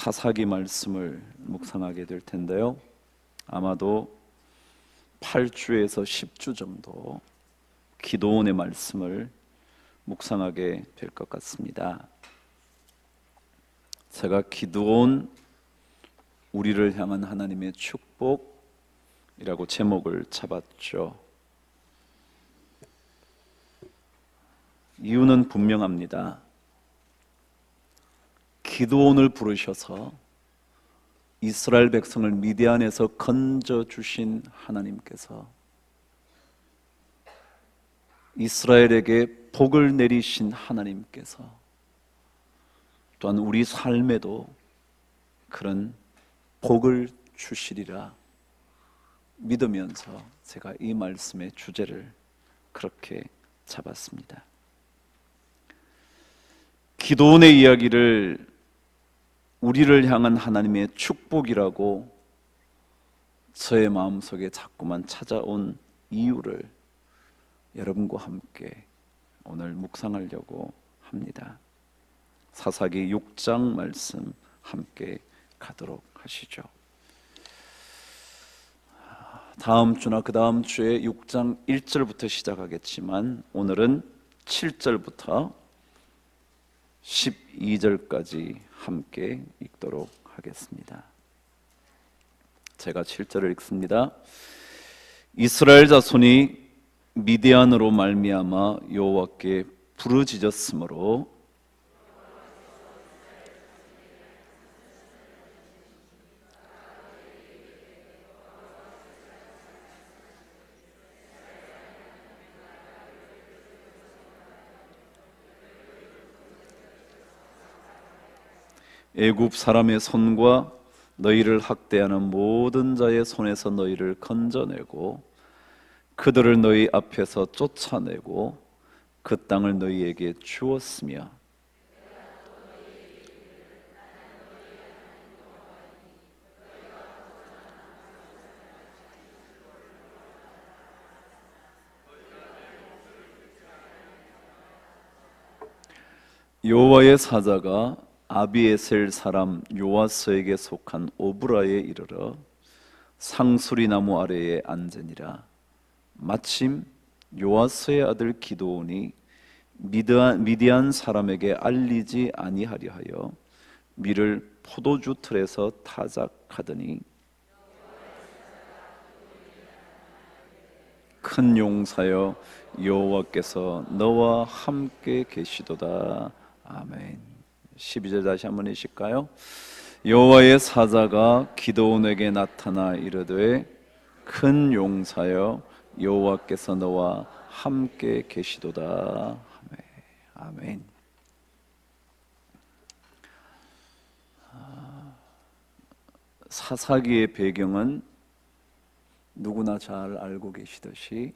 사사기 말씀을 묵상하게 될 텐데요, 아마도 8주에서 10주 정도 기도원의 말씀을 묵상하게 될 것 같습니다. 제가 기도원 우리를 향한 하나님의 축복이라고 제목을 잡았죠. 이유는 분명합니다. 기도원을 부르셔서 이스라엘 백성을 미디안에서 건져주신 하나님께서 이스라엘에게 복을 내리신 하나님께서 또한 우리 삶에도 그런 복을 주시리라 믿으면서 제가 이 말씀의 주제를 그렇게 잡았습니다. 기도원의 이야기를 우리를 향한 하나님의 축복이라고 저의 마음속에 자꾸만 찾아온 이유를 여러분과 함께 오늘 묵상하려고 합니다. 사사기 6장 말씀 함께 가도록 하시죠. 다음 주나 그 다음 주에 6장 1절부터 시작하겠지만 오늘은 7절부터 12절까지 함께 읽도록 하겠습니다. 제가 7절을 읽습니다. 이스라엘 자손이 미디안으로 말미암아 여호와께 부르짖었으므로 애굽 사람의 손과 너희를 학대하는 모든 자의 손에서 너희를 건져내고 그들을 너희 앞에서 쫓아내고 그 땅을 너희에게 주었으며 여호와의 사자가 아비에셀 사람 요아스에게 속한 오브라에 이르러 상수리 나무 아래에 앉으니라. 마침 요아스의 아들 기드온이 미디안 사람에게 알리지 아니하려 하여 밀을 포도주 틀에서 타작하더니 큰 용사여 여호와께서 너와 함께 계시도다. 아멘. 12절 다시 한번 읽을까요? 여호와의 사자가 기드온에게 나타나 이르되 큰 용사여 여호와께서 너와 함께 계시도다. 아멘. 사사기의 배경은 누구나 잘 알고 계시듯이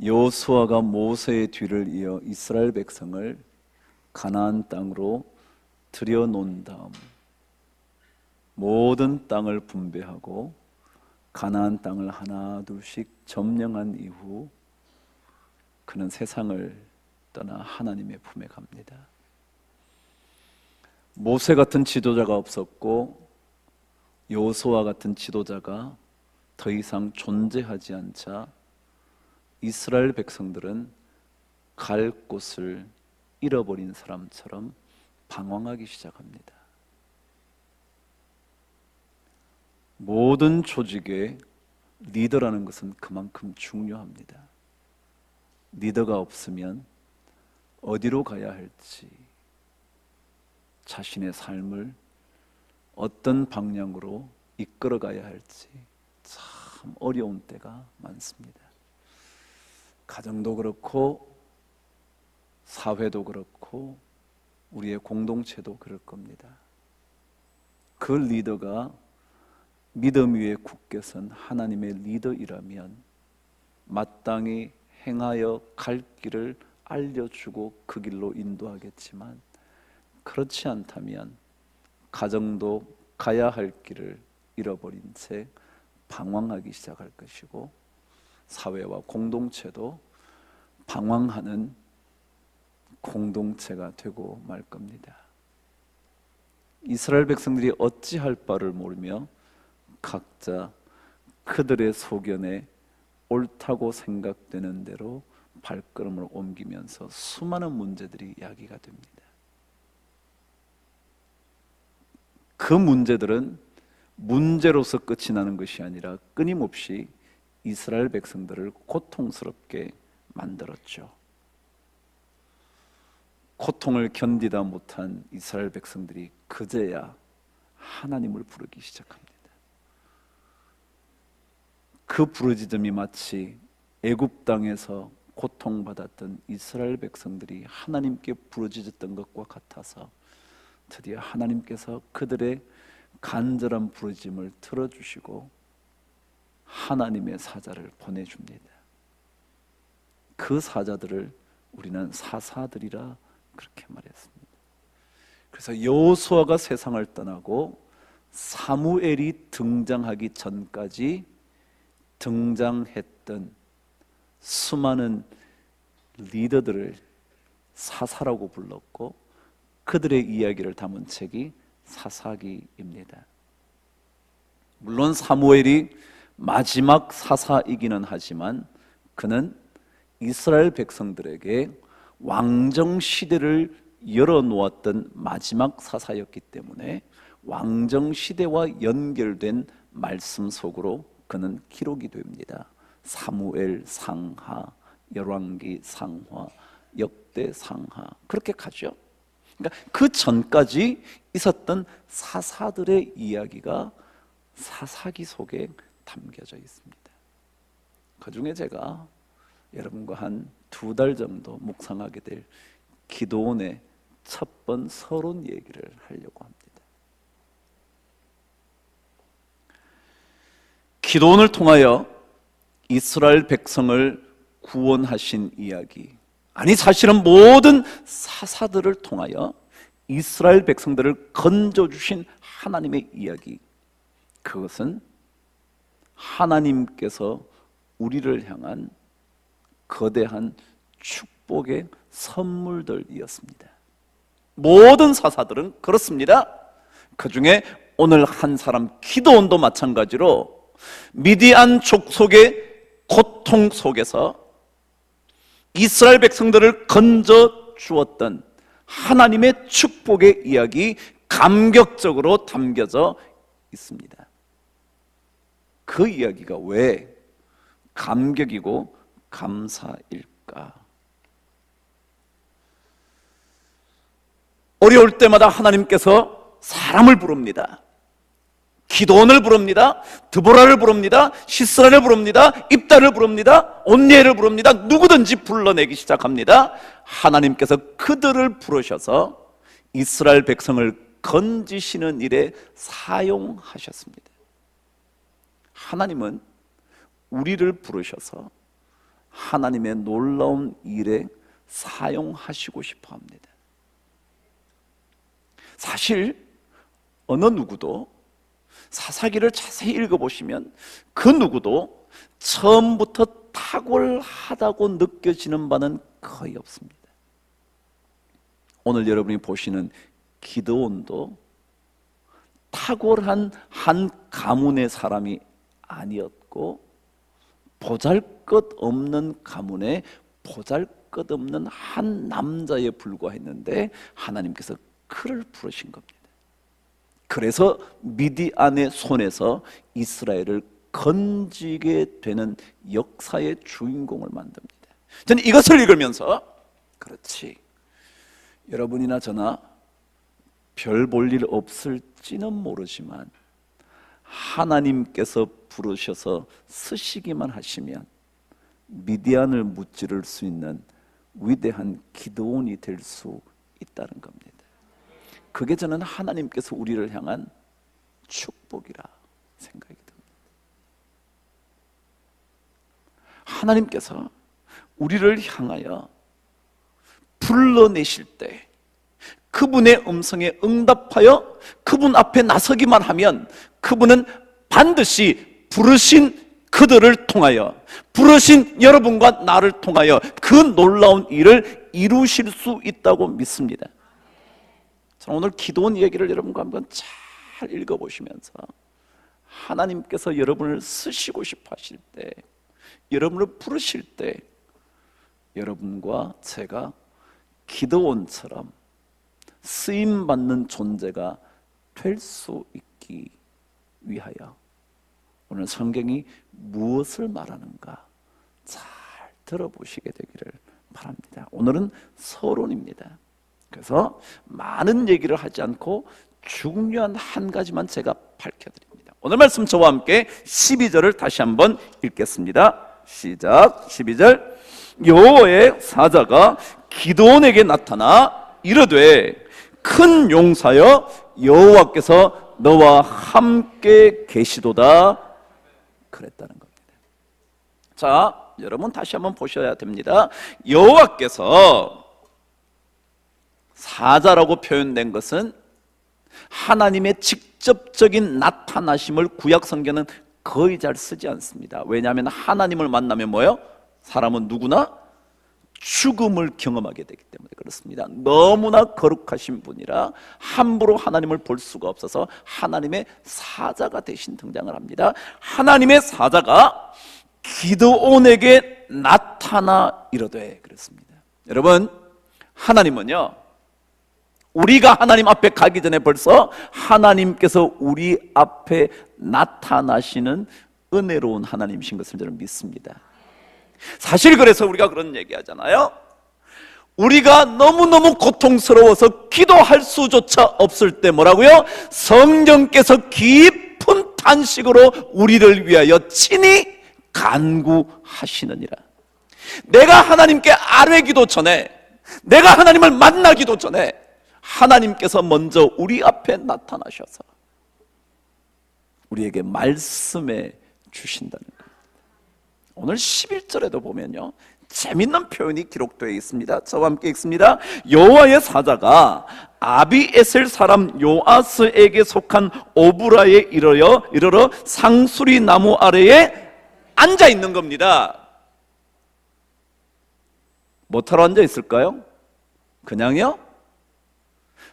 여호수아가 모세의 뒤를 이어 이스라엘 백성을 가나안 땅으로 들여놓은 다음 모든 땅을 분배하고 가나안 땅을 하나 둘씩 점령한 이후 그는 세상을 떠나 하나님의 품에 갑니다. 모세 같은 지도자가 없었고 여호수아 같은 지도자가 더 이상 존재하지 않자 이스라엘 백성들은 갈 곳을 잃어버린 사람처럼 방황하기 시작합니다. 모든 조직의 리더라는 것은 그만큼 중요합니다. 리더가 없으면 어디로 가야 할지, 자신의 삶을 어떤 방향으로 이끌어 가야 할지 참 어려운 때가 많습니다. 가정도 그렇고 사회도 그렇고 우리의 공동체도 그럴 겁니다. 그 리더가 믿음 위에 굳게 선 하나님의 리더이라면 마땅히 행하여 갈 길을 알려주고 그 길로 인도하겠지만 그렇지 않다면 가정도 가야 할 길을 잃어버린 채 방황하기 시작할 것이고 사회와 공동체도 방황하는 공동체가 되고 말 겁니다. 이스라엘 백성들이 어찌할 바를 모르며 각자 그들의 소견에 옳다고 생각되는 대로 발걸음을 옮기면서 수많은 문제들이 야기가 됩니다. 그 문제들은 문제로서 끝이 나는 것이 아니라 끊임없이 이스라엘 백성들을 고통스럽게 만들었죠. 고통을 견디다 못한 이스라엘 백성들이 그제야 하나님을 부르기 시작합니다. 그 부르짖음이 마치 애굽 땅에서 고통받았던 이스라엘 백성들이 하나님께 부르짖었던 것과 같아서 드디어 하나님께서 그들의 간절한 부르짖음을 들어주시고 하나님의 사자를 보내줍니다. 그 사자들을 우리는 사사들이라 그렇게 말했습니다. 그래서 여호수아가 세상을 떠나고 사무엘이 등장하기 전까지 등장했던 수많은 리더들을 사사라고 불렀고 그들의 이야기를 담은 책이 사사기입니다. 물론 사무엘이 마지막 사사이기는 하지만 그는 이스라엘 백성들에게 왕정 시대를 열어놓았던 마지막 사사였기 때문에 왕정 시대와 연결된 말씀 속으로 그는 기록이 됩니다. 사무엘 상하, 열왕기 상하, 역대 상하 그렇게 가죠. 그러니까 그 전까지 있었던 사사들의 이야기가 사사기 속에 담겨져 있습니다. 그 중에 제가 여러분과 한 2달 정도 묵상하게 될 기드온의 첫 번 서론 얘기를 하려고 합니다. 기드온을 통하여 이스라엘 백성을 구원하신 이야기, 아니 사실은 모든 사사들을 통하여 이스라엘 백성들을 건져주신 하나님의 이야기, 그것은 하나님께서 우리를 향한 거대한 축복의 선물들이었습니다. 모든 사사들은 그렇습니다. 그 중에 오늘 한 사람 기드온도 마찬가지로 미디안 족속의 고통 속에서 이스라엘 백성들을 건져 주었던 하나님의 축복의 이야기 감격적으로 담겨져 있습니다. 그 이야기가 왜 감격이고 감사일까? 어려울 때마다 하나님께서 사람을 부릅니다. 기드온을 부릅니다. 드보라를 부릅니다. 시스라를 부릅니다. 입다를 부릅니다. 온니엘을 부릅니다. 누구든지 불러내기 시작합니다. 하나님께서 그들을 부르셔서 이스라엘 백성을 건지시는 일에 사용하셨습니다. 하나님은 우리를 부르셔서 하나님의 놀라운 일에 사용하시고 싶어 합니다. 사실 어느 누구도 사사기를 자세히 읽어보시면 그 누구도 처음부터 탁월하다고 느껴지는 바는 거의 없습니다. 오늘 여러분이 보시는 기드온도 탁월한 한 가문의 사람이 아니었고 보잘것없는 가문에 보잘것없는 한 남자에 불과했는데 하나님께서 그를 부르신 겁니다. 그래서 미디안의 손에서 이스라엘을 건지게 되는 역사의 주인공을 만듭니다. 저는 이것을 읽으면서 그렇지, 여러분이나 저나 별 볼 일 없을지는 모르지만 하나님께서 부르셔서 쓰시기만 하시면 미디안을 무찌를 수 있는 위대한 기드온이 될 수 있다는 겁니다. 그게 저는 하나님께서 우리를 향한 축복이라 생각이 듭니다. 하나님께서 우리를 향하여 불러내실 때 그분의 음성에 응답하여 그분 앞에 나서기만 하면 그분은 반드시 부르신 그들을 통하여, 부르신 여러분과 나를 통하여 그 놀라운 일을 이루실 수 있다고 믿습니다. 오늘 기도원 얘기를 여러분과 한번 잘 읽어보시면서 하나님께서 여러분을 쓰시고 싶어 하실 때, 여러분을 부르실 때 여러분과 제가 기도원처럼 쓰임받는 존재가 될 수 있기 위하여 오늘 성경이 무엇을 말하는가 잘 들어보시게 되기를 바랍니다. 오늘은 서론입니다. 그래서 많은 얘기를 하지 않고 중요한 한 가지만 제가 밝혀드립니다. 오늘 말씀 저와 함께 12절을 다시 한번 읽겠습니다. 시작. 12절. 여호와의 사자가 기드온에게 나타나 이르되 큰 용사여 여호와께서 너와 함께 계시도다 그랬다는 겁니다. 자, 여러분 다시 한번 보셔야 됩니다. 여호와께서 사자라고 표현된 것은 하나님의 직접적인 나타나심을 구약 성경은 거의 잘 쓰지 않습니다. 왜냐하면 하나님을 만나면 뭐예요? 사람은 누구나 죽음을 경험하게 되기 때문에 그렇습니다. 너무나 거룩하신 분이라 함부로 하나님을 볼 수가 없어서 하나님의 사자가 대신 등장을 합니다. 하나님의 사자가 기드온에게 나타나 이르되 그랬습니다. 여러분, 하나님은요, 우리가 하나님 앞에 가기 전에 벌써 하나님께서 우리 앞에 나타나시는 은혜로운 하나님이신 것을 저는 믿습니다. 사실 그래서 우리가 그런 얘기 하잖아요. 우리가 너무너무 고통스러워서 기도할 수조차 없을 때 뭐라고요? 성령께서 깊은 탄식으로 우리를 위하여 친히 간구하시느니라. 내가 하나님께 아뢰기도 전에, 내가 하나님을 만나기도 전에 하나님께서 먼저 우리 앞에 나타나셔서 우리에게 말씀해 주신다는 거예요. 오늘 11절에도 보면요, 재밌는 표현이 기록되어 있습니다. 저와 함께 읽습니다. 여호와의 사자가 아비에셀 사람 요아스에게 속한 오브라에 이르러 상수리 나무 아래에 앉아 있는 겁니다. 뭐하러 앉아 있을까요? 그냥요?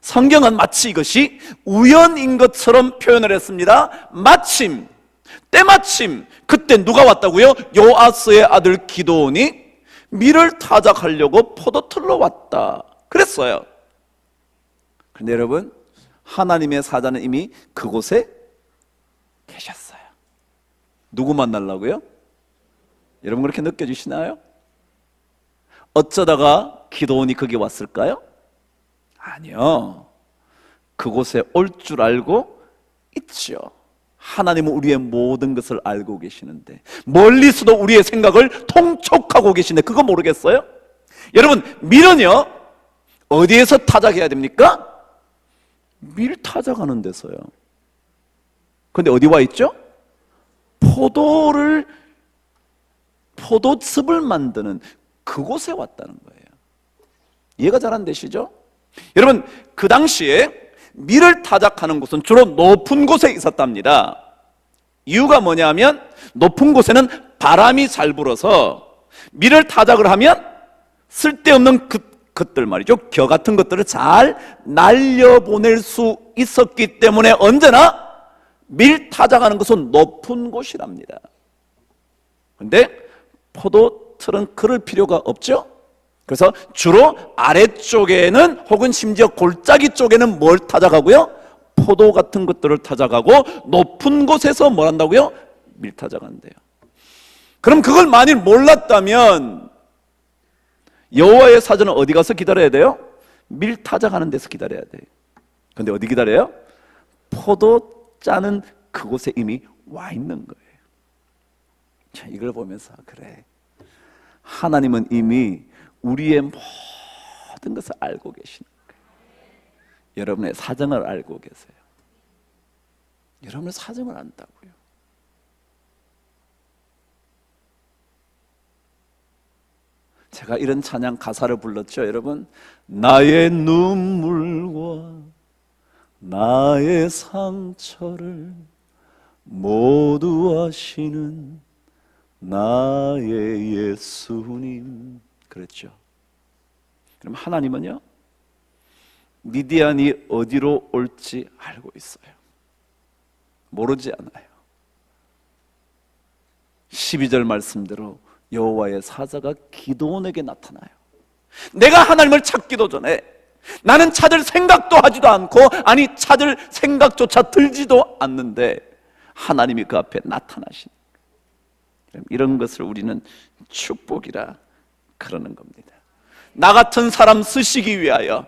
성경은 마치 이것이 우연인 것처럼 표현을 했습니다. 마침, 때마침 그때 누가 왔다고요? 요아스의 아들 기드온이 밀을 타작하려고 포도틀로 왔다 그랬어요. 그런데 여러분, 하나님의 사자는 이미 그곳에 계셨어요. 누구 만나려고요? 여러분 그렇게 느껴지시나요? 어쩌다가 기드온이 거기 왔을까요? 아니요, 그곳에 올 줄 알고 있죠. 하나님은 우리의 모든 것을 알고 계시는데, 멀리서도 우리의 생각을 통촉하고 계시는데 그거 모르겠어요? 여러분, 밀은요 어디에서 타작해야 됩니까? 밀 타작하는 데서요. 근데 어디 와 있죠? 포도즙을 만드는 그곳에 왔다는 거예요. 이해가 잘 안 되시죠? 여러분, 그 당시에 밀을 타작하는 곳은 주로 높은 곳에 있었답니다. 이유가 뭐냐면 높은 곳에는 바람이 잘 불어서 밀을 타작을 하면 쓸데없는 것들 말이죠, 겨 같은 것들을 잘 날려보낼 수 있었기 때문에 언제나 밀 타작하는 것은 높은 곳이랍니다. 그런데 포도틀은 그럴 필요가 없죠. 그래서 주로 아래쪽에는 혹은 심지어 골짜기 쪽에는 뭘 타작하고요? 포도 같은 것들을 타작하고 높은 곳에서 뭘 한다고요? 밀 타작한대요. 그럼 그걸 만일 몰랐다면 여호와의 사자는 어디 가서 기다려야 돼요? 밀 타작하는 데서 기다려야 돼요. 근데 어디 기다려요? 포도 짜는 그곳에 이미 와 있는 거예요. 자, 이걸 보면서 그래, 하나님은 이미 우리의 모든 것을 알고 계시는 거예요. 여러분의 사정을 알고 계세요. 여러분의 사정을 안다고요. 제가 이런 찬양 가사를 불렀죠, 여러분. 나의 눈물과 나의 상처를 모두 아시는 나의 예수님, 그랬죠. 그럼 하나님은요, 미디안이 어디로 올지 알고 있어요. 모르지 않아요. 12절 말씀대로 여호와의 사자가 기드온에게 나타나요. 내가 하나님을 찾기도 전에, 나는 찾을 생각도 하지도 않고, 아니 찾을 생각조차 들지도 않는데 하나님이 그 앞에 나타나시는 거예요. 이런 것을 우리는 축복이라 그러는 겁니다. 나 같은 사람 쓰시기 위하여,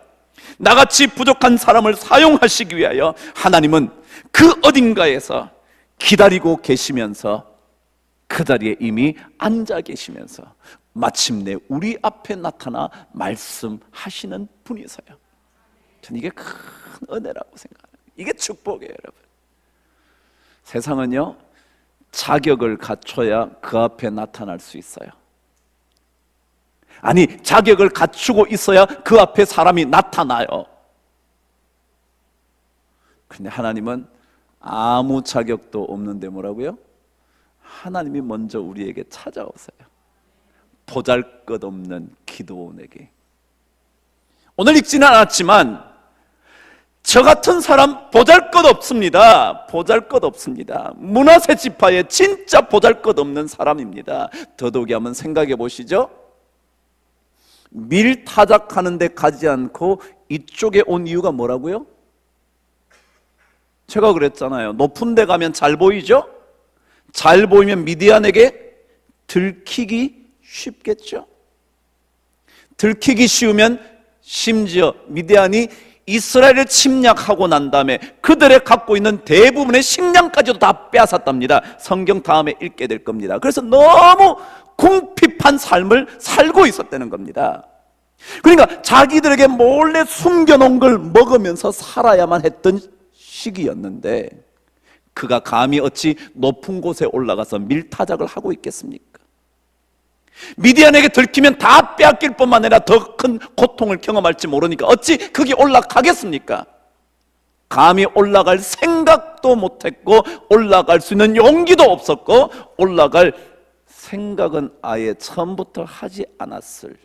나같이 부족한 사람을 사용하시기 위하여 하나님은 그 어딘가에서 기다리고 계시면서 그 자리에 이미 앉아 계시면서 마침내 우리 앞에 나타나 말씀하시는 분이세요. 저는 이게 큰 은혜라고 생각합니다. 이게 축복이에요, 여러분. 세상은요, 자격을 갖춰야 그 앞에 나타날 수 있어요. 아니, 자격을 갖추고 있어야 그 앞에 사람이 나타나요. 그런데 하나님은 아무 자격도 없는데 뭐라고요? 하나님이 먼저 우리에게 찾아오세요. 보잘것없는 기드온에게. 오늘 읽지는 않았지만 저 같은 사람 보잘것없습니다. 보잘것없습니다. 므낫세 지파의 진짜 보잘것없는 사람입니다. 더더욱이 한번 생각해 보시죠. 밀 타작하는 데 가지 않고 이쪽에 온 이유가 뭐라고요? 제가 그랬잖아요. 높은 데 가면 잘 보이죠? 잘 보이면 미디안에게 들키기 쉽겠죠? 들키기 쉬우면 심지어 미디안이 이스라엘을 침략하고 난 다음에 그들의 갖고 있는 대부분의 식량까지도 다 빼앗았답니다. 성경 다음에 읽게 될 겁니다. 그래서 너무 궁핍한 삶을 살고 있었다는 겁니다. 그러니까 자기들에게 몰래 숨겨놓은 걸 먹으면서 살아야만 했던 시기였는데 그가 감히 어찌 높은 곳에 올라가서 밀타작을 하고 있겠습니까? 미디안에게 들키면 다 빼앗길 뿐만 아니라 더 큰 고통을 경험할지 모르니까 어찌 거기 올라가겠습니까? 감히 올라갈 생각도 못했고 올라갈 수 있는 용기도 없었고 올라갈 생각은 아예 처음부터 하지 않았을.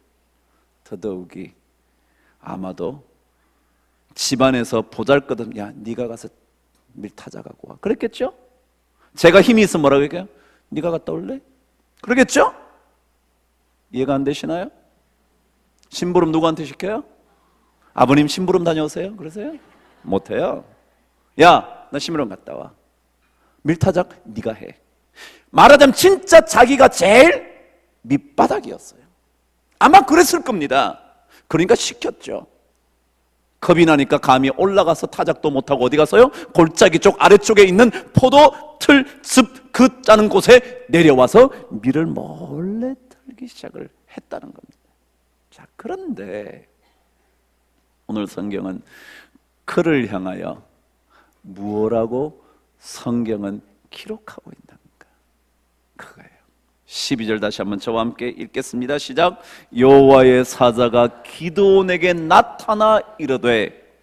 더더욱이 아마도 집안에서 보잘것없는, 야 네가 가서 밀타자 갖고 와, 그랬겠죠? 제가 힘이 있으면 뭐라고 할까요? 네가 갔다 올래? 그러겠죠? 이해가 안 되시나요? 심부름 누구한테 시켜요? 아버님 심부름 다녀오세요? 그러세요? 못해요. 야, 나 심부름 갔다 와. 밀타작 네가 해. 말하자면 진짜 자기가 제일 밑바닥이었어요. 아마 그랬을 겁니다. 그러니까 시켰죠. 겁이 나니까 감히 올라가서 타작도 못하고 어디 가서요? 골짜기 쪽 아래쪽에 있는 포도 틀 습 그 짜는 곳에 내려와서 밀을 몰래 털기 시작을 했다는 겁니다. 자, 그런데 오늘 성경은 그를 향하여 무엇라고 성경은 기록하고 있답니까? 그거예요. 12절 다시 한번 저와 함께 읽겠습니다. 시작. 여호와의 사자가 기드온에게 나타나 이르되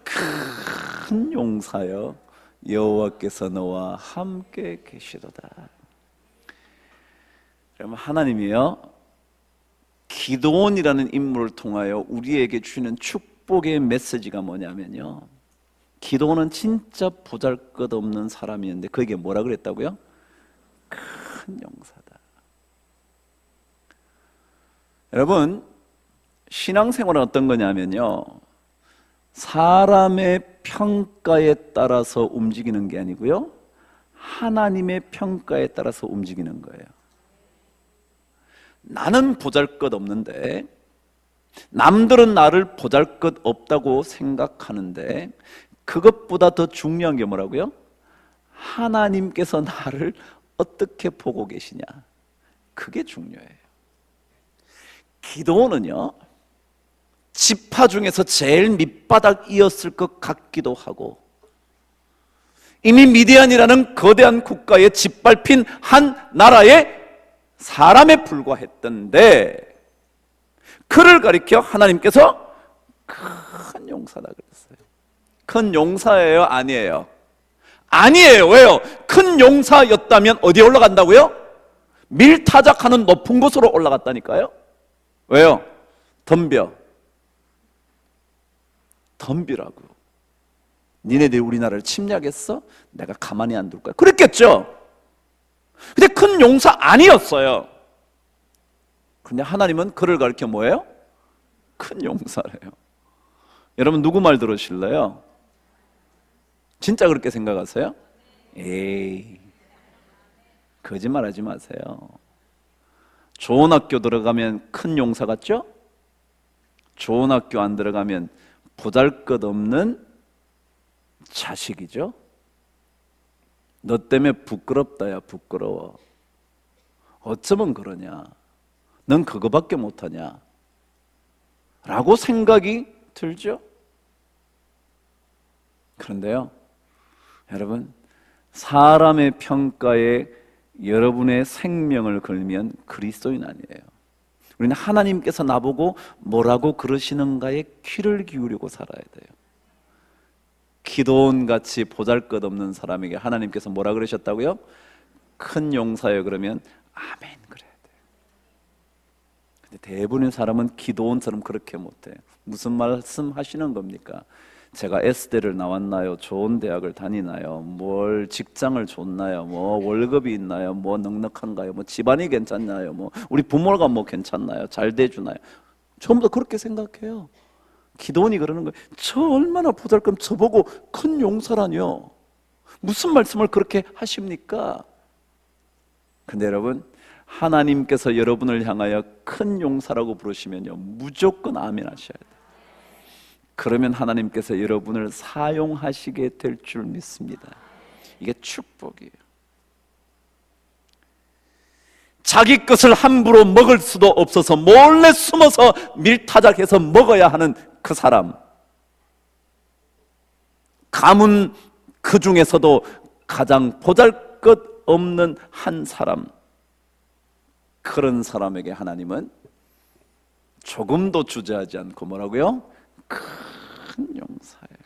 큰 용사여 여호와께서 너와 함께 계시도다. 그러면 하나님이요, 기드온이라는 인물을 통하여 우리에게 주는 축복의 메시지가 뭐냐면요, 기드온은 진짜 보잘것없는 사람이었는데 그에게 뭐라 그랬다고요? 큰 용사다. 여러분, 신앙생활은 어떤 거냐면요, 사람의 평가에 따라서 움직이는 게 아니고요, 하나님의 평가에 따라서 움직이는 거예요. 나는 보잘것없는데 남들은 나를 보잘것없다고 생각하는데 그것보다 더 중요한 게 뭐라고요? 하나님께서 나를 어떻게 보고 계시냐, 그게 중요해요. 기도는요, 지파 중에서 제일 밑바닥이었을 것 같기도 하고 이미 미디안이라는 거대한 국가에 짓밟힌 한 나라의 사람에 불과했던데 그를 가리켜 하나님께서 큰 용사다 그랬어요. 큰 용사예요? 아니에요? 아니에요. 왜요? 큰 용사였다면 어디에 올라간다고요? 밀타작하는 높은 곳으로 올라갔다니까요. 왜요? 덤벼. 덤비라고. 니네들이 우리나라를 침략했어? 내가 가만히 안 둘 거야. 그랬겠죠. 근데 큰 용사 아니었어요. 근데 하나님은 그를 가리켜 뭐예요? 큰 용사래요. 여러분 누구 말 들으실래요? 진짜 그렇게 생각하세요? 에이, 거짓말하지 마세요. 좋은 학교 들어가면 큰 용사 같죠? 좋은 학교 안 들어가면 보잘것없는 자식이죠. 너 때문에 부끄럽다야. 부끄러워. 어쩌면 그러냐, 넌 그거밖에 못하냐 라고 생각이 들죠. 그런데요, 여러분, 사람의 평가에 여러분의 생명을 걸면 그리스도인 아니에요. 우리는 하나님께서 나보고 뭐라고 그러시는가에 귀를 기울이고 살아야 돼요. 기도원같이 보잘것없는 사람에게 하나님께서 뭐라 그러셨다고요? 큰 용사여. 그러면 아멘 그래야 돼요. 근데 대부분의 사람은 기도원처럼 그렇게 못해요. 무슨 말씀 하시는 겁니까? 제가 S대를 나왔나요? 좋은 대학을 다니나요? 뭘 직장을 줬나요? 뭐 월급이 있나요? 뭐 넉넉한가요? 뭐 집안이 괜찮나요? 뭐 우리 부모가 뭐 괜찮나요? 잘 돼주나요? 전부 다 그렇게 생각해요. 기도원이 그러는 거예요. 저 얼마나 보잘것, 저보고 큰 용사라뇨. 무슨 말씀을 그렇게 하십니까? 근데 여러분, 하나님께서 여러분을 향하여 큰 용사라고 부르시면요, 무조건 아멘 하셔야 돼요. 그러면 하나님께서 여러분을 사용하시게 될 줄 믿습니다. 이게 축복이에요. 자기 것을 함부로 먹을 수도 없어서 몰래 숨어서 밀타작해서 먹어야 하는 그 사람, 가문 그 중에서도 가장 보잘것없는 한 사람, 그런 사람에게 하나님은 조금도 주저하지 않고 뭐라고요? 큰 용사예요.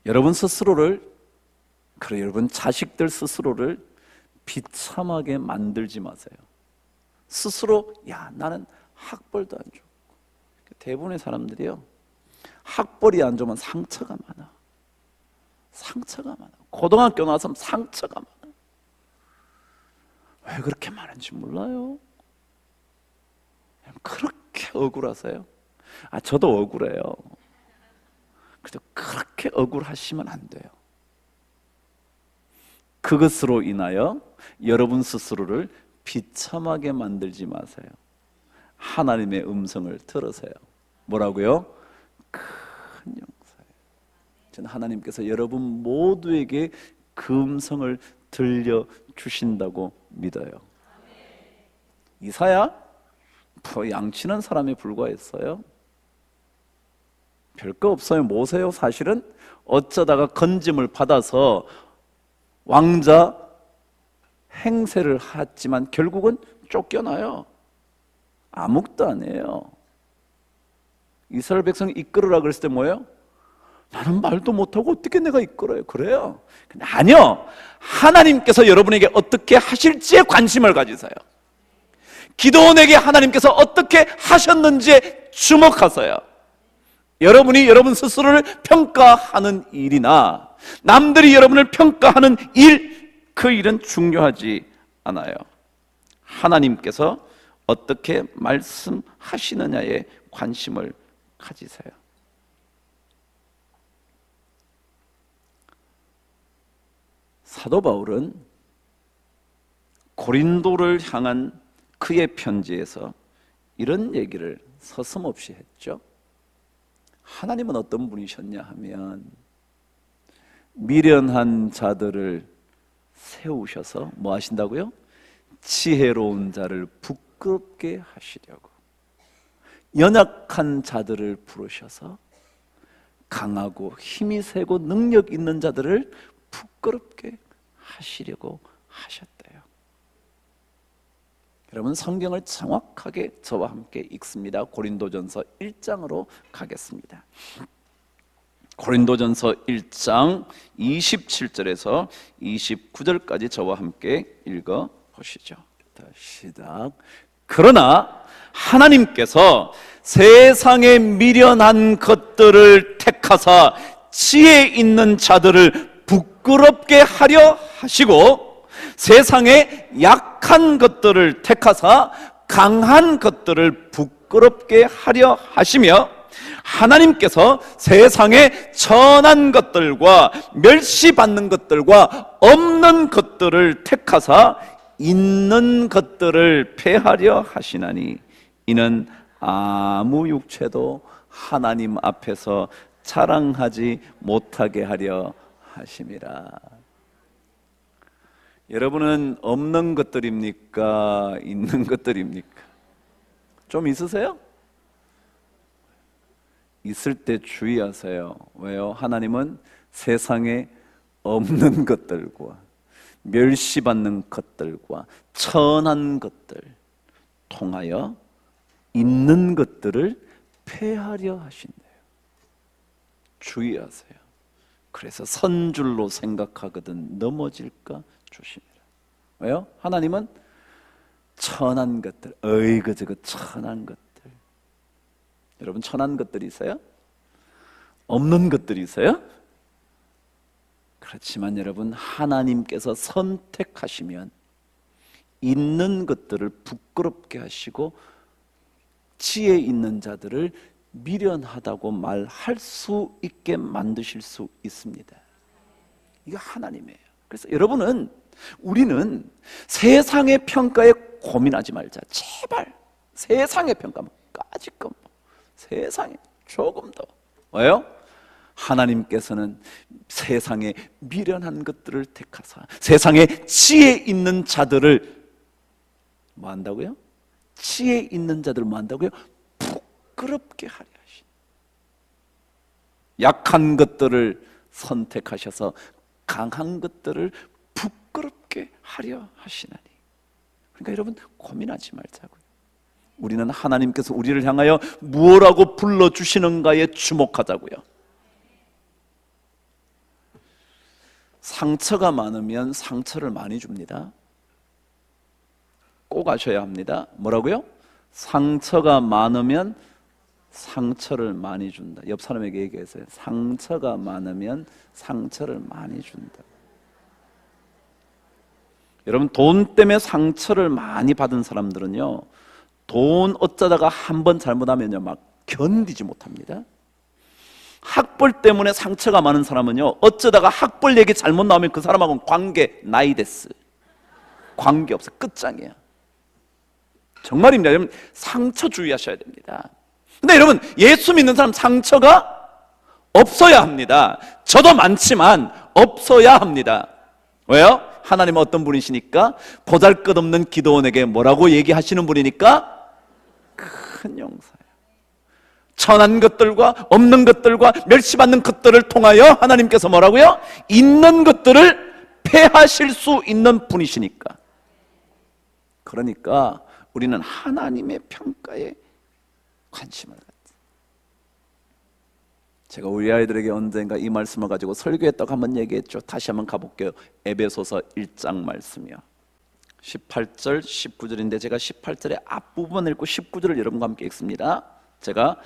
여러분 스스로를, 그래, 여러분 자식들 스스로를 비참하게 만들지 마세요. 스스로 야 나는 학벌도 안 좋고, 대부분의 사람들이요, 학벌이 안 좋으면 상처가 많아. 상처가 많아. 고등학교 나와서 상처가 많아. 왜 그렇게 많은지 몰라요. 그렇게 억울하세요? 저도 억울해요. 그래도 그렇게 억울하시면 안 돼요. 그것으로 인하여 여러분 스스로를 비참하게 만들지 마세요. 하나님의 음성을 들으세요. 뭐라고요? 큰 용사예요. 저는 하나님께서 여러분 모두에게 그 음성을 들려주신다고 믿어요. 이사야? 양치는 사람에 불과했어요. 별거 없어요. 뭐세요? 사실은 어쩌다가 건짐을 받아서 왕자 행세를 했지만 결국은 쫓겨나요. 아무것도 아니에요. 이스라엘 백성이 이끌으라 그랬을 때 뭐예요? 나는 말도 못하고 어떻게 내가 이끌어요? 그래요. 근데 아니요, 하나님께서 여러분에게 어떻게 하실지에 관심을 가지세요. 기도원에게 하나님께서 어떻게 하셨는지에 주목하세요. 여러분이 여러분 스스로를 평가하는 일이나 남들이 여러분을 평가하는 일, 그 일은 중요하지 않아요. 하나님께서 어떻게 말씀하시느냐에 관심을 가지세요. 사도 바울은 고린도를 향한 그의 편지에서 이런 얘기를 서슴없이 했죠. 하나님은 어떤 분이셨냐 하면 미련한 자들을 세우셔서 뭐 하신다고요? 지혜로운 자를 부끄럽게 하시려고, 연약한 자들을 부르셔서 강하고 힘이 세고 능력 있는 자들을 부끄럽게 하시려고 하셨대요. 여러분 성경을 정확하게 저와 함께 읽습니다. 고린도전서 1장으로 가겠습니다. 고린도전서 1장 27절에서 29절까지 저와 함께 읽어 보시죠. 시작. 그러나 하나님께서 세상에 미련한 것들을 택하사 지혜 있는 자들을 부끄럽게 하려 하시고, 세상에 약한 것들을 택하사 강한 것들을 부끄럽게 하려 하시며, 하나님께서 세상에 천한 것들과 멸시받는 것들과 없는 것들을 택하사 있는 것들을 폐하려 하시나니, 이는 아무 육체도 하나님 앞에서 자랑하지 못하게 하려 하심이라. 여러분은 없는 것들입니까? 있는 것들입니까? 좀 있으세요? 있을 때 주의하세요. 왜요? 하나님은 세상에 없는 것들과 멸시받는 것들과 천한 것들 통하여 있는 것들을 폐하려 하신대요. 주의하세요. 그래서 선줄로 생각하거든 넘어질까 조심해라. 왜요? 하나님은 천한 것들, 어이그 저거 천한 것들. 여러분 천한 것들이 있어요? 없는 것들이 있어요? 그렇지만 여러분, 하나님께서 선택하시면 있는 것들을 부끄럽게 하시고 지혜 있는 자들을 미련하다고 말할 수 있게 만드실 수 있습니다. 이게 하나님이에요. 그래서 우리는 세상의 평가에 고민하지 말자. 제발 세상의 평가, 까짓 거 세상에 조금 더. 왜요? 하나님께서는 세상에 미련한 것들을 택하사 세상에 지혜 있는 자들을 뭐 한다고요? 지혜 있는 자들을 뭐 한다고요? 부끄럽게 하려 하신, 약한 것들을 선택하셔서 강한 것들을 부끄럽게 하려 하시나니. 그러니까 여러분 고민하지 말자고요. 우리는 하나님께서 우리를 향하여 무엇라고 불러주시는가에 주목하자고요. 상처가 많으면 상처를 많이 줍니다. 꼭 아셔야 합니다. 뭐라고요? 상처가 많으면 상처를 많이 준다. 옆 사람에게 얘기해서요. 상처가 많으면 상처를 많이 준다. 여러분, 돈 때문에 상처를 많이 받은 사람들은요, 돈 어쩌다가 한번 잘못하면요 막 견디지 못합니다. 학벌 때문에 상처가 많은 사람은요, 어쩌다가 학벌 얘기 잘못 나오면 그 사람하고는 관계 나이데스, 관계 없어, 끝장이야. 정말입니다. 여러분, 상처 주의하셔야 됩니다. 근데 여러분, 예수 믿는 사람 상처가 없어야 합니다. 저도 많지만 없어야 합니다. 왜요? 하나님은 어떤 분이시니까? 보잘것없는 기도원에게 뭐라고 얘기하시는 분이니까? 큰 용서예요. 천한 것들과 없는 것들과 멸시받는 것들을 통하여 하나님께서 뭐라고요? 있는 것들을 폐하실 수 있는 분이시니까. 그러니까 우리는 하나님의 평가에 관심을 갖자. 제가 우리 아이들에게 언젠가 이 말씀을 가지고 설교했다고 한번 얘기했죠. 다시 한번 가볼게요. 에베소서 1장 말씀이요, 18절 19절인데 제가 18절의 앞부분을 읽고 19절을 여러분과 함께 읽습니다. 제가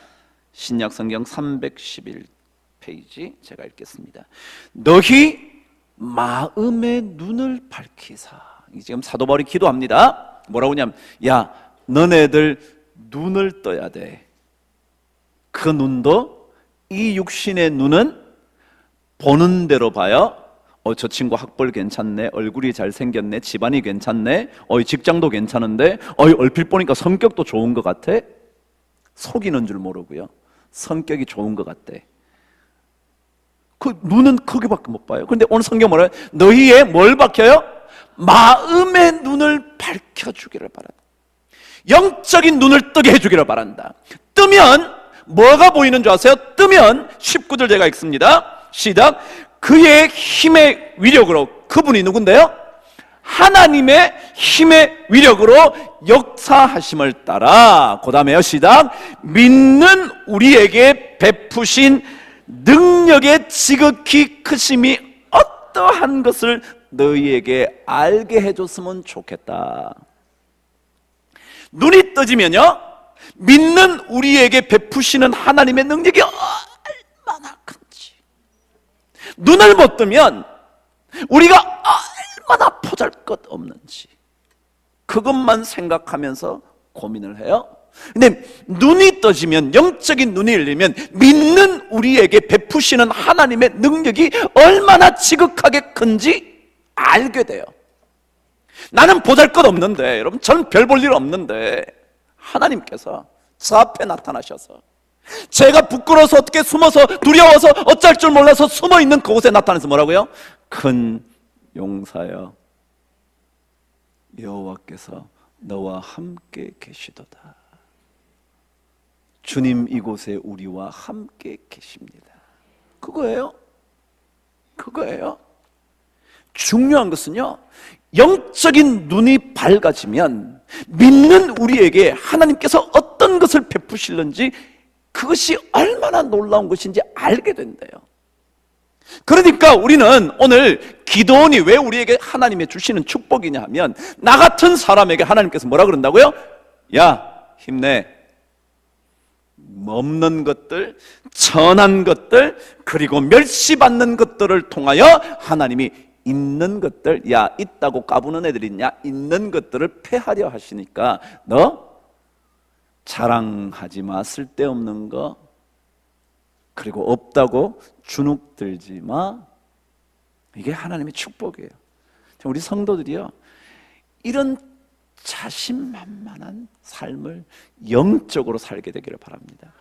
신약성경 311페이지 제가 읽겠습니다. 너희 마음의 눈을 밝히사. 지금 사도 바울이 기도합니다. 뭐라고 하냐면, 야, 너네들 눈을 떠야 돼. 그 눈도, 이 육신의 눈은 보는 대로 봐요. 저 친구 학벌 괜찮네, 얼굴이 잘생겼네, 집안이 괜찮네, 직장도 괜찮은데, 얼핏 보니까 성격도 좋은 것 같아. 속이는 줄 모르고요, 성격이 좋은 것 같대. 그 눈은 거기밖에 못 봐요. 그런데 오늘 성경 뭐래요? 너희의 뭘 밝혀요? 마음의 눈을 밝혀주기를 바란다. 영적인 눈을 뜨게 해주기를 바란다. 뜨면 뭐가 보이는 줄 아세요? 뜨면 19절 제가 읽습니다. 시작. 그의 힘의 위력으로, 그분이 누군데요? 하나님의 힘의 위력으로 역사하심을 따라, 그 다음에요, 시작. 믿는 우리에게 베푸신 능력의 지극히 크심이 어떠한 것을 너희에게 알게 해줬으면 좋겠다. 눈이 떠지면요, 믿는 우리에게 베푸시는 하나님의 능력이 얼마나 큰지, 눈을 못 뜨면 우리가 얼마나 보잘것없는지 그것만 생각하면서 고민을 해요. 근데 눈이 떠지면, 영적인 눈이 열리면 믿는 우리에게 베푸시는 하나님의 능력이 얼마나 지극하게 큰지 알게 돼요. 나는 보잘것없는데, 여러분, 저는 별 볼 일 없는데 하나님께서 저 앞에 나타나셔서, 제가 부끄러워서 어떻게 숨어서 두려워서 어쩔 줄 몰라서 숨어 있는 그곳에 나타나서 뭐라고요? 큰 용사여, 여호와께서 너와 함께 계시도다. 주님 이곳에 우리와 함께 계십니다. 그거예요. 그거예요. 중요한 것은요, 영적인 눈이 밝아지면 믿는 우리에게 하나님께서 어떤 것을 베푸실는지, 그것이 얼마나 놀라운 것인지 알게 된대요. 그러니까 우리는 오늘 기도원이 왜 우리에게 하나님의 주시는 축복이냐 하면, 나 같은 사람에게 하나님께서 뭐라 그런다고요? 야, 힘내. 없는 것들, 천한 것들, 그리고 멸시받는 것들을 통하여 하나님이 있는 것들, 야, 있다고 까부는 애들 있냐? 있는 것들을 패하려 하시니까 너 자랑하지 마. 쓸데없는 거. 그리고 없다고 주눅 들지 마. 이게 하나님의 축복이에요. 우리 성도들이요, 이런 자신만만한 삶을 영적으로 살게 되기를 바랍니다.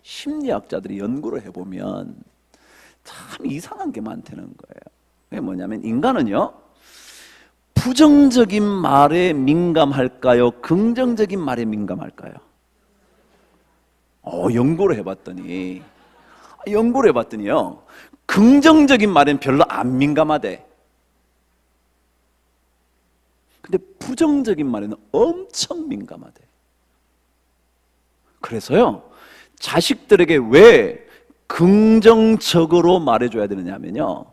심리학자들이 연구를 해보면 참 이상한 게 많다는 거예요. 그게 뭐냐면, 인간은요, 부정적인 말에 민감할까요? 긍정적인 말에 민감할까요? 연구를 해봤더니요, 긍정적인 말엔 별로 안 민감하대. 근데 부정적인 말에는 엄청 민감하대. 그래서요, 자식들에게 왜 긍정적으로 말해줘야 되느냐 하면요,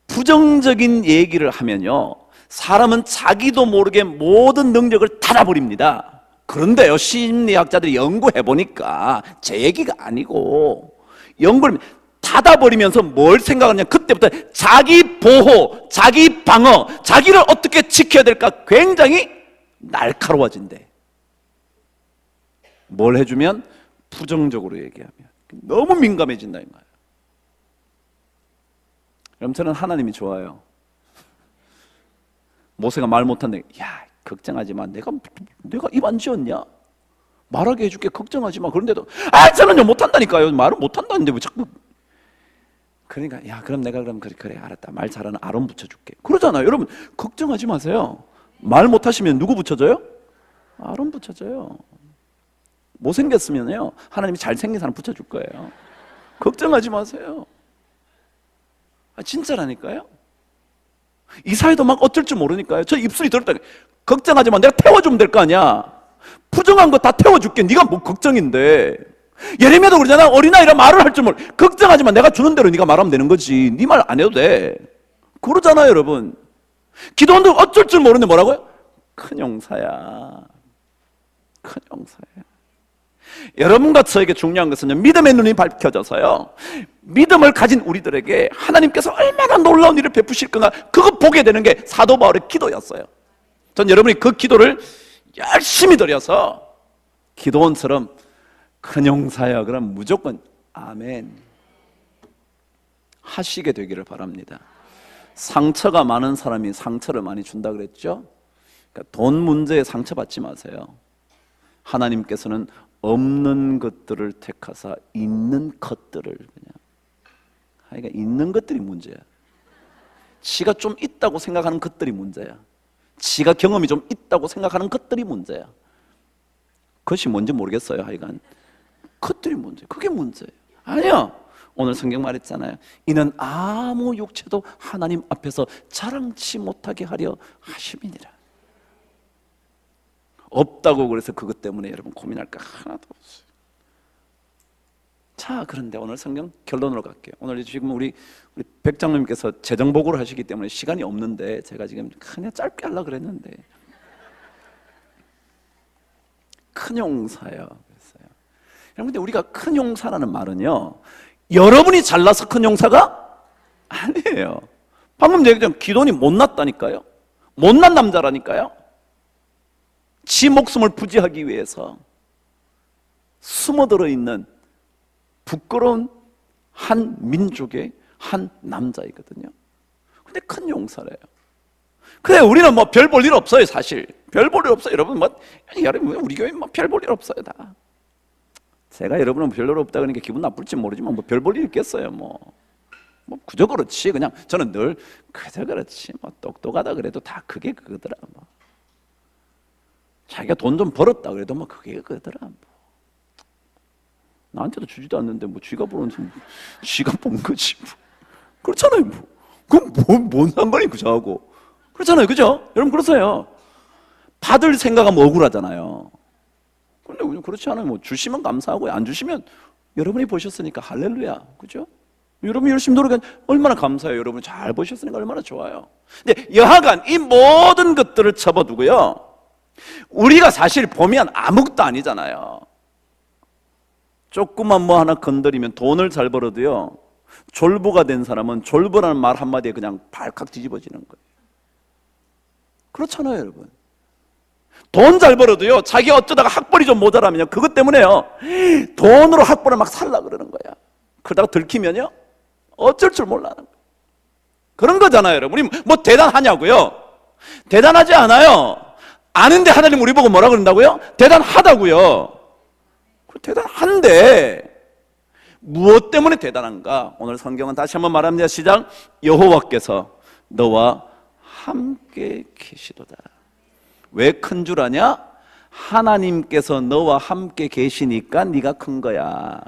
부정적인 얘기를 하면요, 사람은 자기도 모르게 모든 능력을 닫아버립니다. 그런데요, 심리학자들이 연구해보니까, 제 얘기가 아니고, 연구를 닫아버리면서 뭘 생각하냐, 그때부터 자기 보호, 자기 방어, 자기를 어떻게 지켜야 될까 굉장히 날카로워진대. 뭘 해주면? 부정적으로 얘기하면 너무 민감해진다 이 말이에요. 그럼 저는 하나님이 좋아요. 모세가 말 못한다. 야, 걱정하지 마. 내가 입 안 지었냐? 말하게 해줄게. 걱정하지 마. 그런데도 저는요 못한다니까요. 말은 못한다는데 왜 자꾸. 그러니까 야, 그럼 내가 그래 알았다. 말 잘하는 아론 붙여줄게. 그러잖아요. 여러분, 걱정하지 마세요. 말 못하시면 누구 붙여줘요? 아론 붙여줘요. 못생겼으면요, 하나님이 잘생긴 사람 붙여줄 거예요. 걱정하지 마세요. 진짜라니까요. 이사야도 막 어쩔 줄 모르니까요. 저 입술이 더럽다. 걱정하지 마. 내가 태워주면 될 거 아니야. 부정한 거 다 태워줄게. 네가 뭐 걱정인데. 예레미야도 그러잖아. 어린아이라 말을 할 줄 모르. 걱정하지 마. 내가 주는 대로 네가 말하면 되는 거지. 네 말 안 해도 돼. 그러잖아요, 여러분. 기도원도 어쩔 줄 모르는데 뭐라고요? 큰 용사야. 큰 용사야. 여러분과 저에게 중요한 것은요, 믿음의 눈이 밝혀져서요, 믿음을 가진 우리들에게 하나님께서 얼마나 놀라운 일을 베푸실 건가, 그거 보게 되는 게 사도 바울의 기도였어요. 전 여러분이 그 기도를 열심히 드려서 기도원처럼 큰 용사야, 그럼 무조건 아멘 하시게 되기를 바랍니다. 상처가 많은 사람이 상처를 많이 준다 그랬죠. 그러니까 돈 문제에 상처받지 마세요. 하나님께서는 없는 것들을 택하사 있는 것들을 그냥, 그러니까 있는 것들이 문제야. 지가 좀 있다고 생각하는 것들이 문제야. 지가 경험이 좀 있다고 생각하는 것들이 문제야. 그것이 뭔지 모르겠어요. 하여간 그것들이 문제. 그게 문제예요. 아니야. 오늘 성경 말했잖아요. 이는 아무 육체도 하나님 앞에서 자랑치 못하게 하려 하심이니라. 없다고 그래서 그것 때문에 여러분 고민할 거 하나도 없어요. 자, 그런데 오늘 성경 결론으로 갈게요. 오늘 지금 우리 백장님께서 재정복으로 하시기 때문에 시간이 없는데 제가 지금 그냥 짧게 하려고 그랬는데, 큰 용사예요. 그랬어요. 여러분, 근데 우리가 큰 용사라는 말은요, 여러분이 잘나서 큰 용사가 아니에요. 방금 얘기했던 기돈이 못났다니까요. 못난 남자라니까요. 지 목숨을 부지하기 위해서 숨어들어 있는 부끄러운 한 민족의 한 남자이거든요. 근데 큰 용사래요. 그래, 우리는 뭐 별 볼 일 없어요. 사실 별 볼 일 없어요. 여러분, 여러분, 우리 교회 뭐 별 볼 일 없어요. 다 제가 여러분은 별로 없다 그러니까 기분 나쁠지 모르지만 뭐 별 볼 일 있겠어요. 뭐 그저 그렇지. 그냥 저는 늘 그저 그렇지. 뭐 똑똑하다 그래도 다 그게 그거더라. 뭐 자기가 돈 좀 벌었다 그래도 뭐 그게 그거더라. 뭐 나한테도 주지도 않는데 뭐 쥐가 벌어서 뭐 쥐가 본 거지. 뭐 그렇잖아요. 뭐 그건 뭔 상관이 그저하고. 그렇잖아요. 그죠? 여러분 그러세요. 받을 생각하면 억울하잖아요. 그런데 그렇지 않아요. 뭐 주시면 감사하고요. 안 주시면 여러분이 보셨으니까 할렐루야. 그죠? 여러분이 열심히 노력한 얼마나 감사해요. 여러분이 잘 보셨으니까 얼마나 좋아요. 근데 여하간 이 모든 것들을 접어두고요, 우리가 사실 보면 아무것도 아니잖아요. 조금만 뭐 하나 건드리면 돈을 잘 벌어도요, 졸부가 된 사람은 졸부라는 말 한마디에 그냥 발칵 뒤집어지는 거예요. 그렇잖아요, 여러분. 돈 잘 벌어도요, 자기 어쩌다가 학벌이 좀 모자라면요, 그것 때문에요, 돈으로 학벌을 막 살라 그러는 거야. 그러다가 들키면요, 어쩔 줄 몰라는 거예요. 그런 거잖아요, 여러분. 우리 뭐 대단하냐고요? 대단하지 않아요. 아는데 하나님 우리 보고 뭐라 그런다고요? 대단하다고요. 대단한데 무엇 때문에 대단한가? 오늘 성경은 다시 한번 말합니다. 시작. 여호와께서 너와 함께 계시도다. 왜 큰 줄 아냐? 하나님께서 너와 함께 계시니까 네가 큰 거야.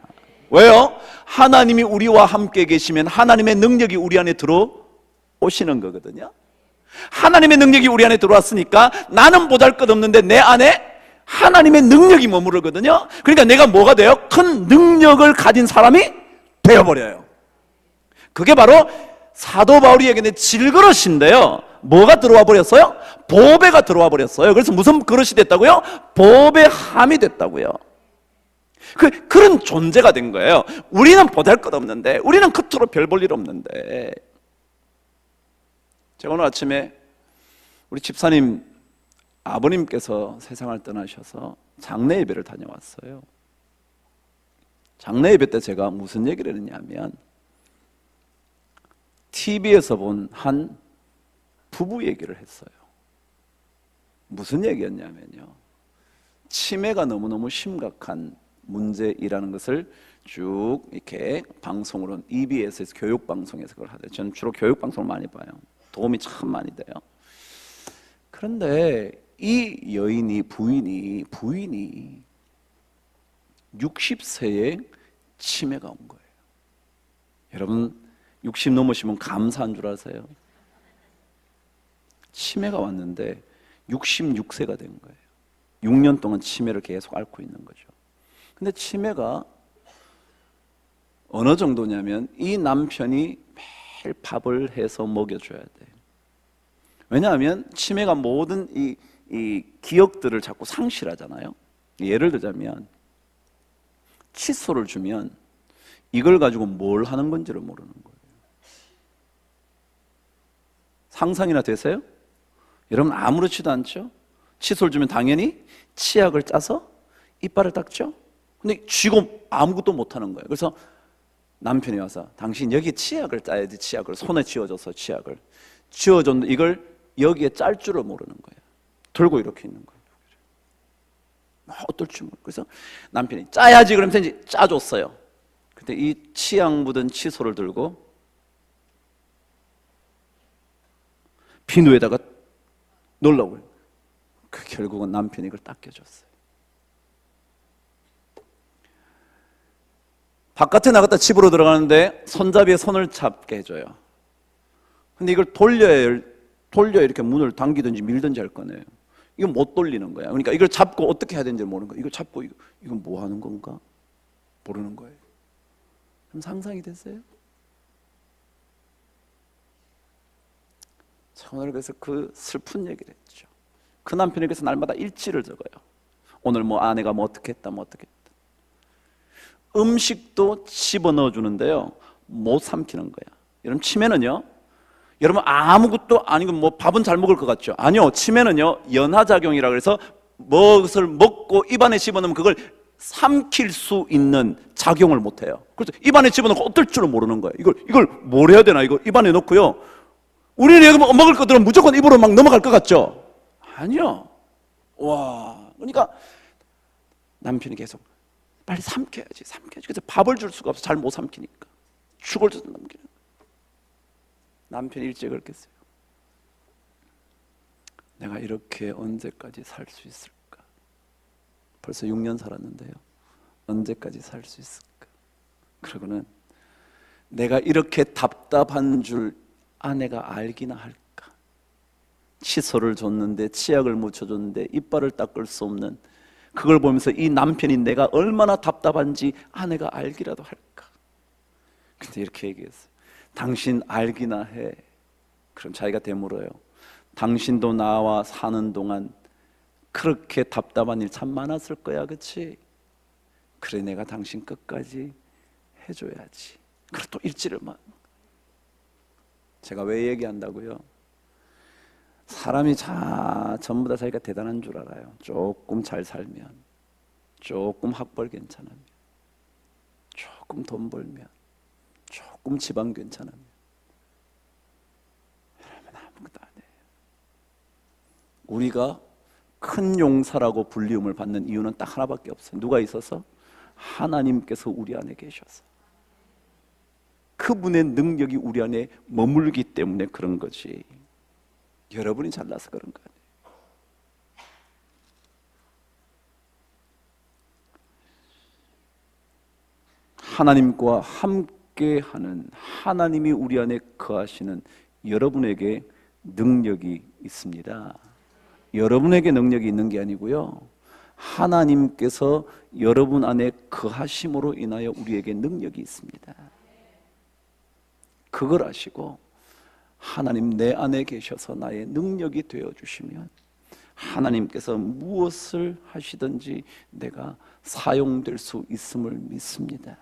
왜요? 하나님이 우리와 함께 계시면 하나님의 능력이 우리 안에 들어오시는 거거든요. 하나님의 능력이 우리 안에 들어왔으니까 나는 보잘것없는데 내 안에 하나님의 능력이 머무르거든요. 그러니까 내가 뭐가 돼요? 큰 능력을 가진 사람이 되어버려요. 그게 바로 사도 바울이 얘기하는 질그릇인데요, 뭐가 들어와 버렸어요? 보배가 들어와 버렸어요. 그래서 무슨 그릇이 됐다고요? 보배 함이 됐다고요. 그런 존재가 된 거예요. 우리는 보잘것없는데, 우리는 그토록 별 볼 일 없는데. 제가 오늘 아침에 우리 집사님 아버님께서 세상을 떠나셔서 장례 예배를 다녀왔어요. 장례 예배 때 제가 무슨 얘기를 했냐면, TV에서 본 한 부부 얘기를 했어요. 무슨 얘기였냐면요, 치매가 너무너무 심각한 문제이라는 것을 쭉 이렇게 방송으로, EBS에서 교육방송에서 그걸 하대요. 저는 주로 교육방송을 많이 봐요. 도움이 참 많이 돼요. 그런데 이 여인이, 부인이 60세에 치매가 온 거예요. 여러분 60 넘으시면 감사한 줄 아세요? 치매가 왔는데 66세가 된 거예요. 6년 동안 치매를 계속 앓고 있는 거죠. 근데 치매가 어느 정도냐면 이 남편이 매일 밥을 해서 먹여줘야 돼요. 왜냐하면 치매가 모든 이 기억들을 자꾸 상실하잖아요. 예를 들자면 칫솔을 주면 이걸 가지고 뭘 하는 건지를 모르는 거예요. 상상이나 되세요? 여러분 아무렇지도 않죠? 칫솔 주면 당연히 치약을 짜서 이빨을 닦죠? 근데 쥐고 아무것도 못하는 거예요. 그래서 남편이 와서 당신 여기 치약을 짜야지. 치약을 손에 쥐어줘서 치약을 쥐어줬는데 이걸 여기에 짤 줄을 모르는 거예요. 들고 이렇게 있는 거예요. 어떨 줄 모르고. 그래서 남편이 짜야지 그러면서 이제 짜줬어요. 근데 이 치약 묻은 칫솔을 들고 비누에다가 넣으려고 해요. 결국은 남편이 이걸 닦여줬어요. 바깥에 나갔다 집으로 들어가는데 손잡이에 손을 잡게 해줘요. 근데 이걸 돌려 이렇게 문을 당기든지 밀든지 할 거네요. 이건 못 돌리는 거야. 그러니까 이걸 잡고 어떻게 해야 되는지 모르는 거야. 이걸 잡고 이건 뭐 하는 건가? 모르는 거예요. 그럼 상상이 됐어요? 자, 오늘 그래서 그 슬픈 얘기를 했죠. 그 남편에게서 날마다 일지를 적어요. 오늘 뭐 아내가 뭐 어떻게 했다 뭐 어떻게 했다. 음식도 집어넣어 주는데요, 못 삼키는 거야. 여러분, 치매는요, 여러분 아무것도 아니고 뭐 밥은 잘 먹을 것 같죠? 아니요, 치매는요 연하작용이라 그래서 무엇을 먹고 입안에 집어넣으면 그걸 삼킬 수 있는 작용을 못해요. 그래서 입안에 집어넣고 어떨 줄은 모르는 거예요. 이걸 뭘 해야 되나, 이거 입안에 넣고요, 우리는 여기 먹을 것들은 무조건 입으로 막 넘어갈 것 같죠? 아니요. 와, 그러니까 남편이 계속 빨리 삼켜야지. 그래서 밥을 줄 수가 없어. 잘 못 삼키니까 죽을 듯 남기는. 남편이 일찍 그랬겠어요. 내가 이렇게 언제까지 살 수 있을까? 벌써 6년 살았는데요, 언제까지 살 수 있을까? 그러고는 내가 이렇게 답답한 줄 아내가 알기나 할까? 칫솔을 줬는데, 치약을 묻혀줬는데 이빨을 닦을 수 없는 그걸 보면서 이 남편이 내가 얼마나 답답한지 아내가 알기라도 할까? 근데 이렇게 얘기했어요. 당신 알기나 해. 그럼 자기가 되물어요. 당신도 나와 사는 동안 그렇게 답답한 일 참 많았을 거야, 그치? 그래, 내가 당신 끝까지 해줘야지. 그래, 또 일지를 막. 제가 왜 얘기한다고요? 사람이 전부 다 자기가 대단한 줄 알아요. 조금 잘 살면, 조금 학벌 괜찮으면, 조금 돈 벌면, 조금 집안 괜찮으면, 여러분 아무것도 안 해요. 우리가 큰 용사라고 불리움을 받는 이유는 딱 하나밖에 없어요. 누가 있어서? 하나님께서 우리 안에 계셔서. 그분의 능력이 우리 안에 머물기 때문에 그런 거지. 여러분이 잘나서 그런 거 아니에요. 하나님과 함께하는, 하나님이 우리 안에 거하시는 여러분에게 능력이 있습니다. 여러분에게 능력이 있는 게 아니고요, 하나님께서 여러분 안에 거하심으로 인하여 우리에게 능력이 있습니다. 그걸 아시고 하나님 내 안에 계셔서 나의 능력이 되어주시면 하나님께서 무엇을 하시든지 내가 사용될 수 있음을 믿습니다.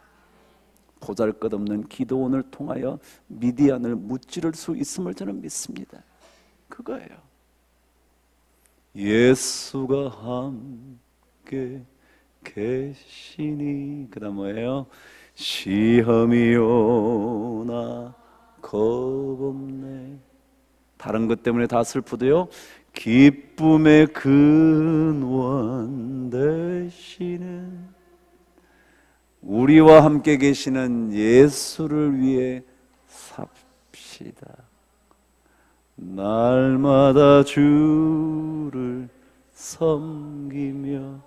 보잘것없는 기도원을 통하여 미디안을 무찌를 수 있음을 저는 믿습니다. 그거예요. 예수가 함께 계시니, 그 다음 뭐예요? 시험이 오나 겁없네. 다른 것 때문에 다 슬프도요, 기쁨의 근원 되시는 우리와 함께 계시는 예수를 위해 삽시다. 날마다 주를 섬기며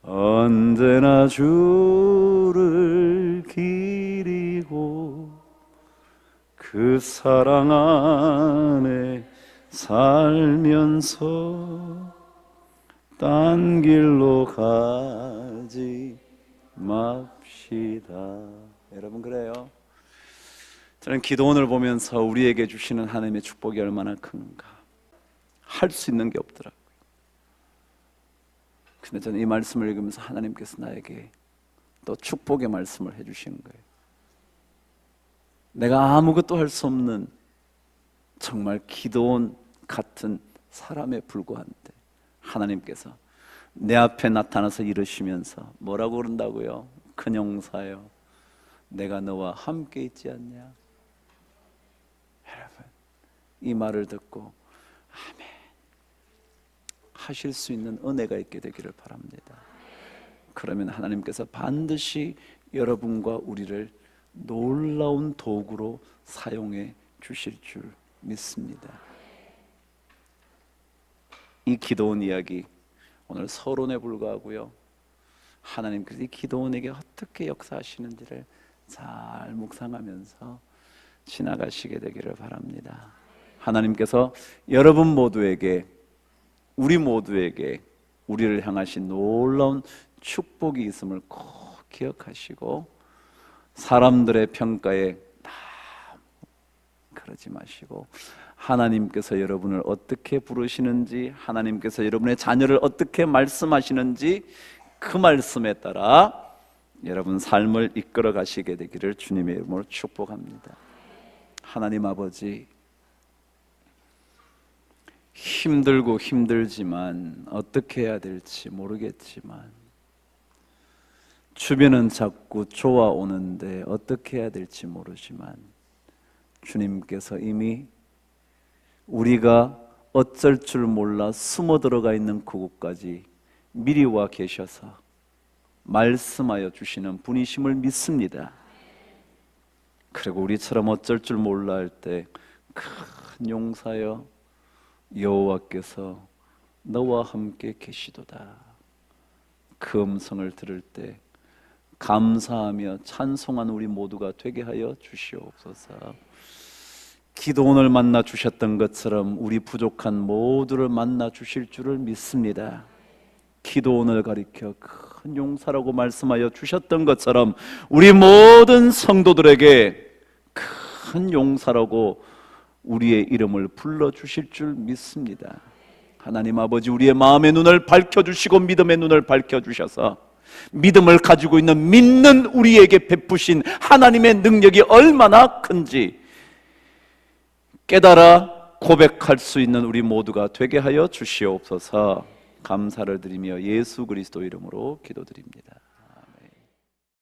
언제나 주를 기리고 그 사랑 안에 살면서 딴 길로 가지 맙시다. 여러분, 그래요. 저는 기도원을 보면서 우리에게 주시는 하나님의 축복이 얼마나 큰가, 할 수 있는 게 없더라고요. 근데 저는 이 말씀을 읽으면서 하나님께서 나에게 또 축복의 말씀을 해주신 거예요. 내가 아무것도 할 수 없는 정말 기도원 같은 사람에 불과한데 하나님께서 내 앞에 나타나서 이르시면서 뭐라고 그런다고요? 큰 용사여, 내가 너와 함께 있지 않냐? 여러분, 이 말을 듣고 아멘 하실 수 있는 은혜가 있게 되기를 바랍니다. 그러면 하나님께서 반드시 여러분과 우리를 놀라운 도구로 사용해 주실 줄 믿습니다. 이 기도원 이야기 오늘 서론에 불과하고요, 하나님께서 이 기도원에게 어떻게 역사하시는지를 잘 묵상하면서 지나가시게 되기를 바랍니다. 하나님께서 여러분 모두에게, 우리 모두에게 우리를 향하신 놀라운 축복이 있음을 꼭 기억하시고 사람들의 평가에 다 그러지 마시고 하나님께서 여러분을 어떻게 부르시는지, 하나님께서 여러분의 자녀를 어떻게 말씀하시는지 그 말씀에 따라 여러분 삶을 이끌어 가시게 되기를 주님의 이름으로 축복합니다. 하나님 아버지, 힘들고 힘들지만 어떻게 해야 될지 모르겠지만 주변은 자꾸 좋아오는데 어떻게 해야 될지 모르지만 주님께서 이미 우리가 어쩔 줄 몰라 숨어 들어가 있는 그곳까지 미리 와 계셔서 말씀하여 주시는 분이심을 믿습니다. 그리고 우리처럼 어쩔 줄 몰라 할 때 큰 용사여 여호와께서 너와 함께 계시도다. 그 음성을 들을 때 감사하며 찬송한 우리 모두가 되게 하여 주시옵소서. 기도원을 만나 주셨던 것처럼 우리 부족한 모두를 만나 주실 줄을 믿습니다. 기도원을 가리켜 큰 용사라고 말씀하여 주셨던 것처럼 우리 모든 성도들에게 큰 용사라고 우리의 이름을 불러주실 줄 믿습니다. 하나님 아버지, 우리의 마음의 눈을 밝혀주시고 믿음의 눈을 밝혀주셔서 믿음을 가지고 있는 믿는 우리에게 베푸신 하나님의 능력이 얼마나 큰지 깨달아 고백할 수 있는 우리 모두가 되게 하여 주시옵소서. 감사를 드리며 예수 그리스도 이름으로 기도드립니다.